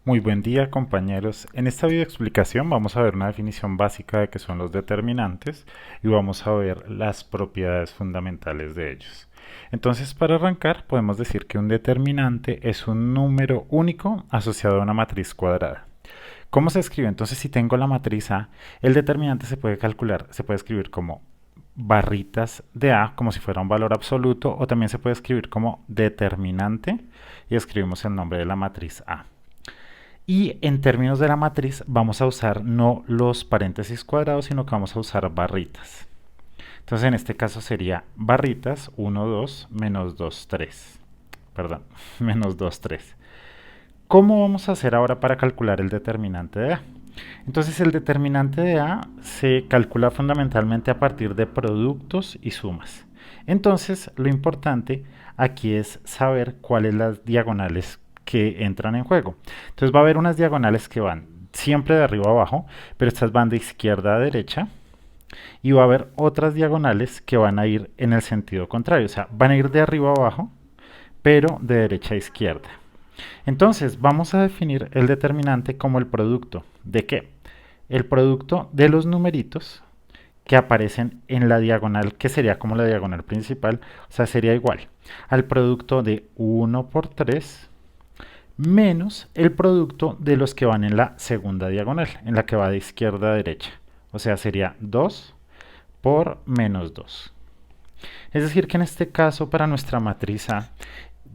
Muy buen día, compañeros. En esta video explicación vamos a ver una definición básica de qué son los determinantes y vamos a ver las propiedades fundamentales de ellos. Entonces, para arrancar, podemos decir que un determinante es un número único asociado a una matriz cuadrada. ¿Cómo se escribe? Entonces, si tengo la matriz A, el determinante se puede calcular, se puede escribir como barritas de A, como si fuera un valor absoluto, o también se puede escribir como determinante y escribimos el nombre de la matriz A. Y en términos de la matriz vamos a usar no los paréntesis cuadrados, sino que vamos a usar barritas. Entonces en este caso sería barritas 1, 2, menos 2, 3. Perdón, menos 2, 3. ¿Cómo vamos a hacer ahora para calcular el determinante de A? Entonces el determinante de A se calcula fundamentalmente a partir de productos y sumas. Entonces lo importante aquí es saber cuáles las diagonales que entran en juego. Entonces va a haber unas diagonales que van siempre de arriba a abajo, pero estas van de izquierda a derecha, y va a haber otras diagonales que van a ir en el sentido contrario, o sea, van a ir de arriba a abajo, pero de derecha a izquierda. Entonces vamos a definir el determinante como el producto ¿de qué? El producto de los numeritos que aparecen en la diagonal, que sería como la diagonal principal, o sea, sería igual al producto de 1 por 3 menos el producto de los que van en la segunda diagonal, en la que va de izquierda a derecha. O sea, sería 2 por menos 2. Es decir, que en este caso, para nuestra matriz A,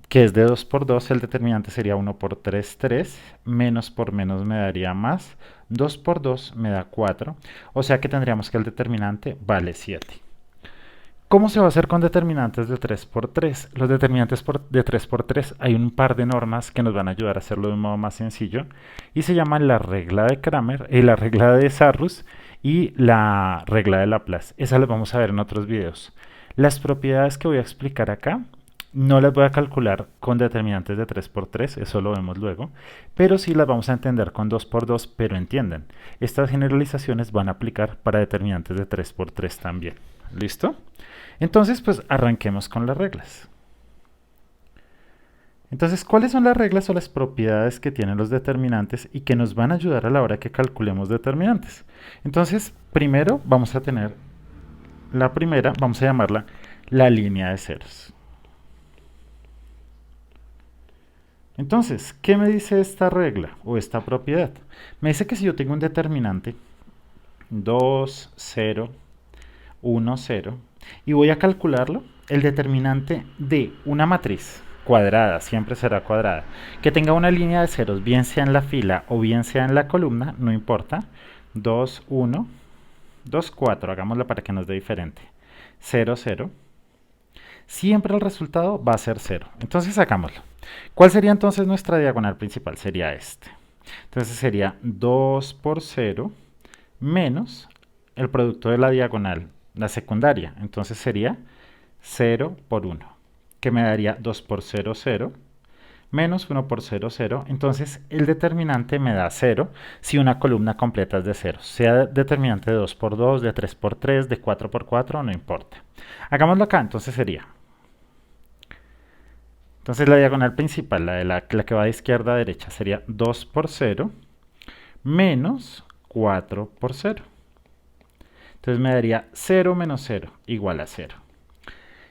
que es de 2 por 2, el determinante sería 1 por 3, 3, menos por menos me daría más, 2 por 2 me da 4, o sea que tendríamos que el determinante vale 7. ¿Cómo se va a hacer con determinantes de 3 por 3? Los determinantes de 3 por 3 hay un par de normas que nos van a ayudar a hacerlo de un modo más sencillo y se llaman la regla de Cramer, la regla de Sarrus y la regla de Laplace. Esas las vamos a ver en otros videos. Las propiedades que voy a explicar acá no las voy a calcular con determinantes de 3 por 3, eso lo vemos luego, pero sí las vamos a entender con 2 por 2, pero entienden, estas generalizaciones van a aplicar para determinantes de 3 por 3 también. ¿Listo? Entonces, pues arranquemos con las reglas. Entonces, ¿cuáles son las reglas o las propiedades que tienen los determinantes y que nos van a ayudar a la hora que calculemos determinantes? Entonces, primero vamos a tener la primera, vamos a llamarla la línea de ceros. Entonces, ¿qué me dice esta regla o esta propiedad? Me dice que si yo tengo un determinante 2, 0, 1, 0, y voy a calcularlo, el determinante de una matriz cuadrada, siempre será cuadrada, que tenga una línea de ceros, bien sea en la fila o bien sea en la columna, no importa, 2, 1, 2, 4, hagámoslo para que nos dé diferente, 0, 0, siempre el resultado va a ser 0. Entonces sacámoslo. ¿Cuál sería entonces nuestra diagonal principal? Sería este. Entonces sería 2 por 0 menos el producto de la diagonal, la secundaria. Entonces sería 0 por 1, que me daría 2 por 0, 0, menos 1 por 0, 0. Entonces el determinante me da 0 si una columna completa es de 0. Sea determinante de 2 por 2, de 3 por 3, de 4 por 4, no importa. Hagámoslo acá, entonces sería. Entonces la diagonal principal, la que va de izquierda a derecha, sería 2 por 0 menos 4 por 0. Entonces me daría 0 menos 0 igual a 0.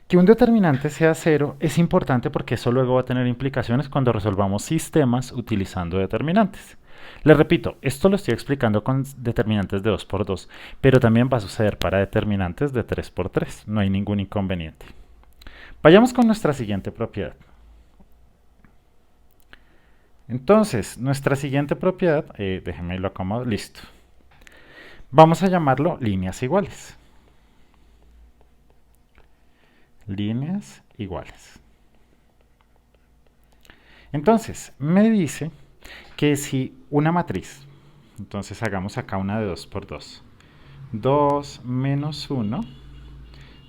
Que un determinante sea 0 es importante porque eso luego va a tener implicaciones cuando resolvamos sistemas utilizando determinantes. Les repito, esto lo estoy explicando con determinantes de 2 por 2, pero también va a suceder para determinantes de 3 por 3. No hay ningún inconveniente. Vayamos con nuestra siguiente propiedad. Entonces, nuestra siguiente propiedad, déjenme lo acomodo, listo. Vamos a llamarlo líneas iguales. Líneas iguales. Entonces, me dice que si una matriz, entonces hagamos acá una de 2 por 2, 2 menos 1,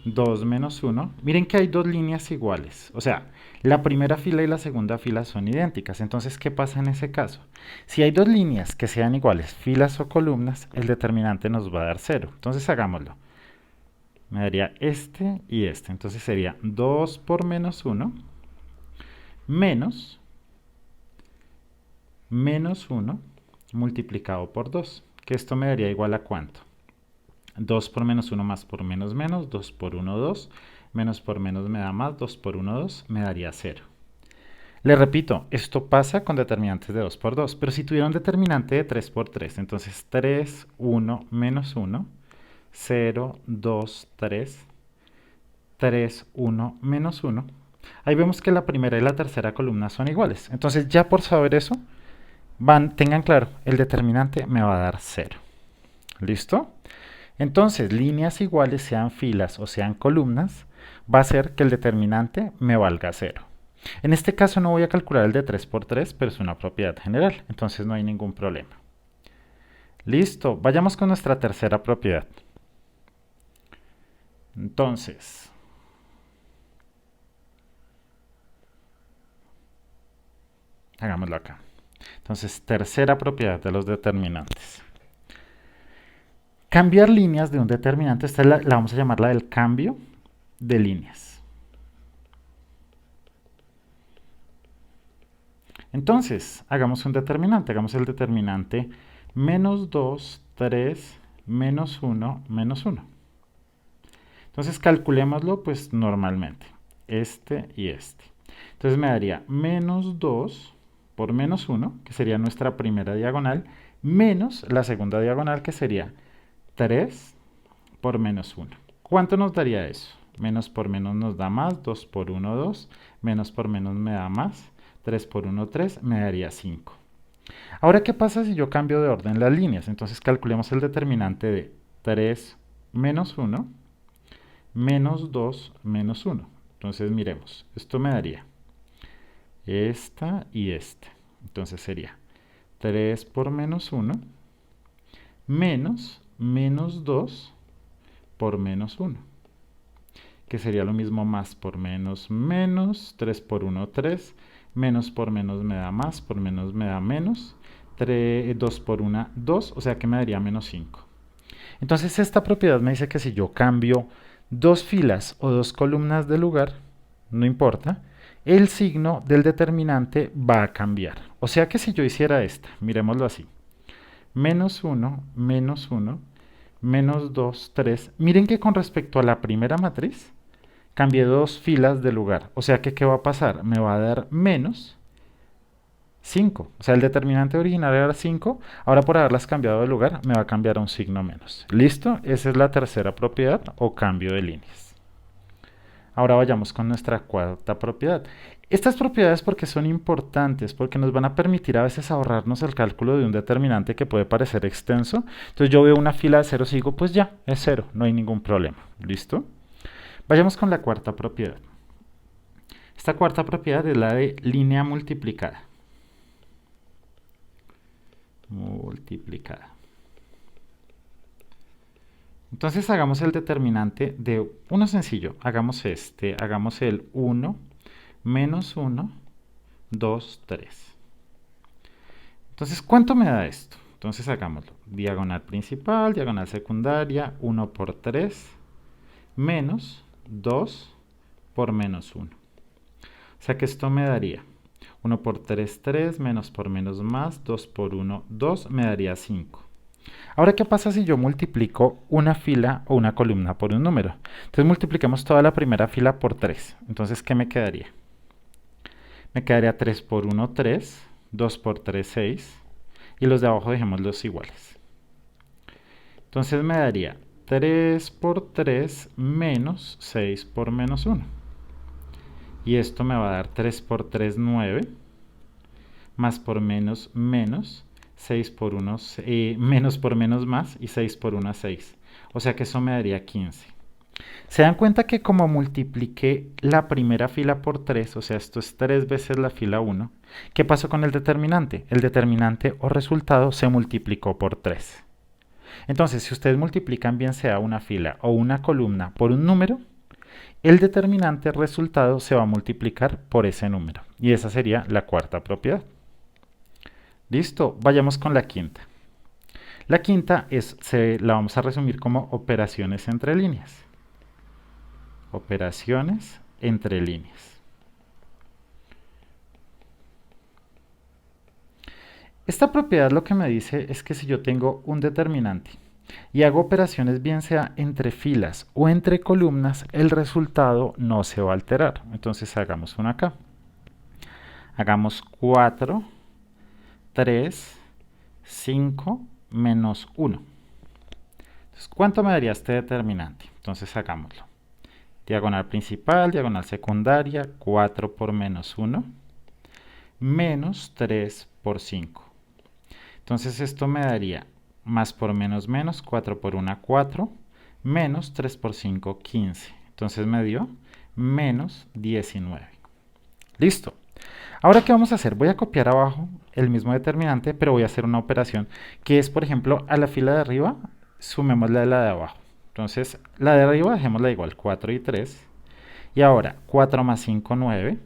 2 menos 1, miren que hay dos líneas iguales, o sea, la primera fila y la segunda fila son idénticas, entonces, ¿qué pasa en ese caso? Si hay dos líneas que sean iguales, filas o columnas, el determinante nos va a dar 0, entonces hagámoslo. Me daría este y este, entonces sería 2 por menos 1 menos menos 1 multiplicado por 2, que esto me daría igual a ¿cuánto? 2 por menos 1 más por menos menos, 2 por 1, 2, menos por menos me da más, 2 por 1, 2, me daría 0. Le repito, esto pasa con determinantes de 2 por 2, pero si tuviera un determinante de 3 por 3, entonces 3, 1, menos 1, 0, 2, 3, 3, 1, menos 1. Ahí vemos que la primera y la tercera columna son iguales. Entonces ya por saber eso, tengan claro, el determinante me va a dar 0. ¿Listo? Entonces, líneas iguales, sean filas o sean columnas, va a ser que el determinante me valga 0. En este caso no voy a calcular el de 3 por 3, pero es una propiedad general, entonces no hay ningún problema. Listo, vayamos con nuestra tercera propiedad. Entonces, hagámoslo acá. Entonces, tercera propiedad de los determinantes. Cambiar líneas de un determinante, esta la vamos a llamar la del cambio de líneas. Entonces, hagamos un determinante, hagamos el determinante menos 2, 3, menos 1, menos 1. Entonces, calculémoslo pues normalmente, este y este. Entonces me daría menos 2 por menos 1, que sería nuestra primera diagonal, menos la segunda diagonal, que sería 3 por menos 1. ¿Cuánto nos daría eso? Menos por menos nos da más, 2 por 1, 2, menos por menos me da más, 3 por 1, 3, me daría 5. Ahora, ¿qué pasa si yo cambio de orden las líneas? Entonces calculemos el determinante de 3 menos 1, menos 2 menos 1. Entonces miremos, esto me daría esta y esta. Entonces sería 3 por menos 1 menos menos 2 por menos 1, que sería lo mismo más por menos menos, 3 por 1, 3, menos por menos me da más, por menos me da menos, 2 por 1, 2, o sea que me daría menos 5. Entonces esta propiedad me dice que si yo cambio dos filas o dos columnas de lugar, no importa, el signo del determinante va a cambiar. O sea que si yo hiciera esta, miremoslo así, menos 1, menos 1, menos 2, 3, miren que con respecto a la primera matriz, cambié dos filas de lugar. O sea que, ¿qué va a pasar? Me va a dar menos 5. O sea, el determinante original era 5. Ahora por haberlas cambiado de lugar, me va a cambiar a un signo menos. ¿Listo? Esa es la tercera propiedad o cambio de líneas. Ahora vayamos con nuestra cuarta propiedad. Estas propiedades, porque son importantes, porque nos van a permitir a veces ahorrarnos el cálculo de un determinante que puede parecer extenso. Entonces yo veo una fila de ceros y digo, pues ya, es 0, no hay ningún problema. ¿Listo? Vayamos con la cuarta propiedad. Esta cuarta propiedad es la de línea multiplicada. Entonces hagamos el determinante de uno sencillo. Hagamos este, hagamos el 1 menos 1, 2, 3. Entonces, ¿cuánto me da esto? Entonces hagámoslo. Diagonal principal, diagonal secundaria, 1 por 3, menos 2 por menos 1. O sea que esto me daría 1 por 3, 3, menos por menos más, 2 por 1, 2, me daría 5. Ahora, ¿qué pasa si yo multiplico una fila o una columna por un número? Entonces multipliquemos toda la primera fila por 3. Entonces, ¿qué me quedaría? Me quedaría 3 por 1, 3, 2 por 3, 6, y los de abajo dejémoslos iguales. Entonces me daría 3 por 3 menos 6 por menos 1. Y esto me va a dar 3 por 3, 9, más por menos, menos, 6 por 1, menos por menos más, y 6 por 1, 6. O sea que eso me daría 15. ¿Se dan cuenta que como multipliqué la primera fila por 3, o sea, esto es 3 veces la fila 1, ¿qué pasó con el determinante? El determinante o resultado se multiplicó por 3. Entonces, si ustedes multiplican bien sea una fila o una columna por un número, el determinante resultado se va a multiplicar por ese número. Y esa sería la cuarta propiedad. Listo, vayamos con la quinta. La quinta la vamos a resumir como operaciones entre líneas. Operaciones entre líneas. Esta propiedad lo que me dice es que si yo tengo un determinante y hago operaciones bien sea entre filas o entre columnas, el resultado no se va a alterar. Entonces hagamos una acá. Hagamos 4, 3, 5 menos 1. Entonces, ¿cuánto me daría este determinante? Entonces hagámoslo. Diagonal principal, diagonal secundaria, 4 por menos 1, menos 3 por 5. Entonces esto me daría más por menos menos, 4 por 1, 4, menos 3 por 5, 15. Entonces me dio menos 19. Listo. Ahora, ¿qué vamos a hacer? Voy a copiar abajo el mismo determinante, pero voy a hacer una operación que es, por ejemplo, a la fila de arriba, sumémosle a la de abajo. Entonces, la de arriba dejémosla igual, 4 y 3. Y ahora, 4 más 5, 9.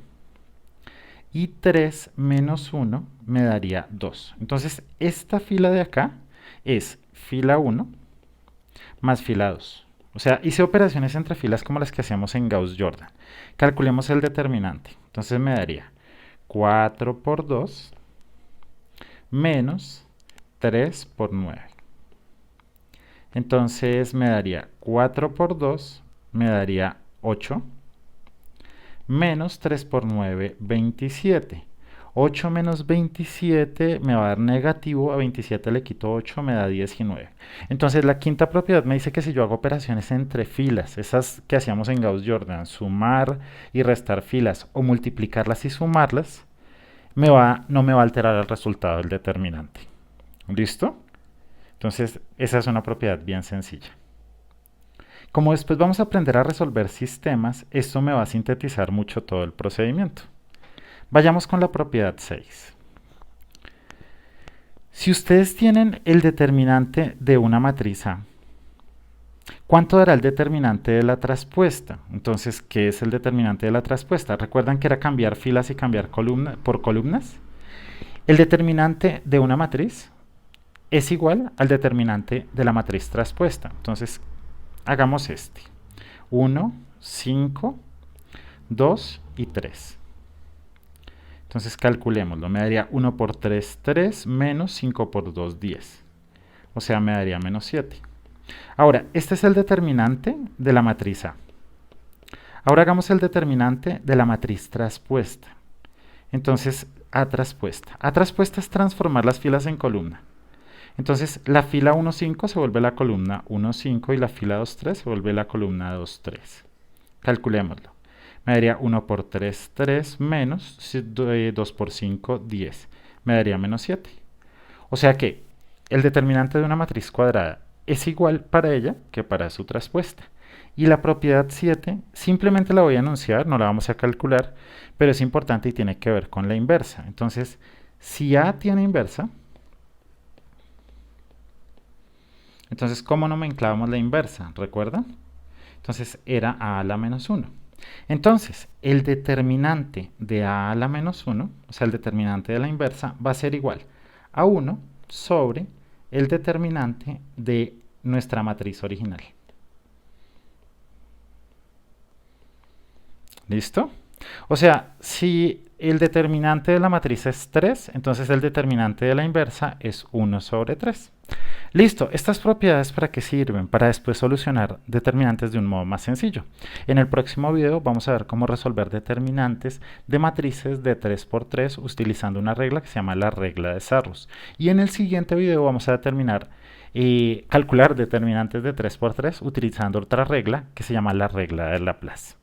Y 3 menos 1 me daría 2. Entonces, esta fila de acá es fila 1 más fila 2. O sea, hice operaciones entre filas como las que hacíamos en Gauss-Jordan. Calculemos el determinante. Entonces me daría 4 por 2 menos 3 por 9. Entonces me daría 4 por 2, me daría 8, menos 3 por 9, 27. 8 menos 27 me va a dar negativo, a 27 le quito 8, me da 19. Entonces la quinta propiedad me dice que si yo hago operaciones entre filas, esas que hacíamos en Gauss-Jordan, sumar y restar filas o multiplicarlas y sumarlas, no me va a alterar el resultado del determinante. ¿Listo? Entonces esa es una propiedad bien sencilla. Como después vamos a aprender a resolver sistemas, esto me va a sintetizar mucho todo el procedimiento. Vayamos con la propiedad 6. Si ustedes tienen el determinante de una matriz A, ¿cuánto dará el determinante de la traspuesta? Entonces, ¿qué es el determinante de la traspuesta? ¿Recuerdan que era cambiar filas y cambiar por columnas? El determinante de una matriz es igual al determinante de la matriz traspuesta. Entonces, hagamos este. 1, 5, 2 y 3. Entonces calculémoslo. Me daría 1 por 3, 3, menos 5 por 2, 10. O sea, me daría menos 7. Ahora, este es el determinante de la matriz A. Ahora hagamos el determinante de la matriz traspuesta. Entonces, A traspuesta. A traspuesta es transformar las filas en columna. Entonces, la fila 1, 5 se vuelve la columna 1, 5 y la fila 2, 3 se vuelve la columna 2, 3. Calculémoslo. Me daría 1 por 3, 3, menos 2 por 5, 10. Me daría menos 7. O sea que el determinante de una matriz cuadrada es igual para ella que para su traspuesta. Y la propiedad 7 simplemente la voy a enunciar, no la vamos a calcular, pero es importante y tiene que ver con la inversa. Entonces, si A tiene inversa, entonces, ¿cómo nomenclábamos la inversa? ¿Recuerdan? Entonces, era A a la menos 1. Entonces, el determinante de A a la menos 1, o sea, el determinante de la inversa, va a ser igual a 1 sobre el determinante de nuestra matriz original. ¿Listo? O sea, si el determinante de la matriz es 3, entonces el determinante de la inversa es 1 sobre 3. Listo, estas propiedades ¿para qué sirven? Para después solucionar determinantes de un modo más sencillo. En el próximo video vamos a ver cómo resolver determinantes de matrices de 3 por 3 utilizando una regla que se llama la regla de Sarrus. Y en el siguiente video vamos a determinar calcular determinantes de 3 por 3 utilizando otra regla que se llama la regla de Laplace.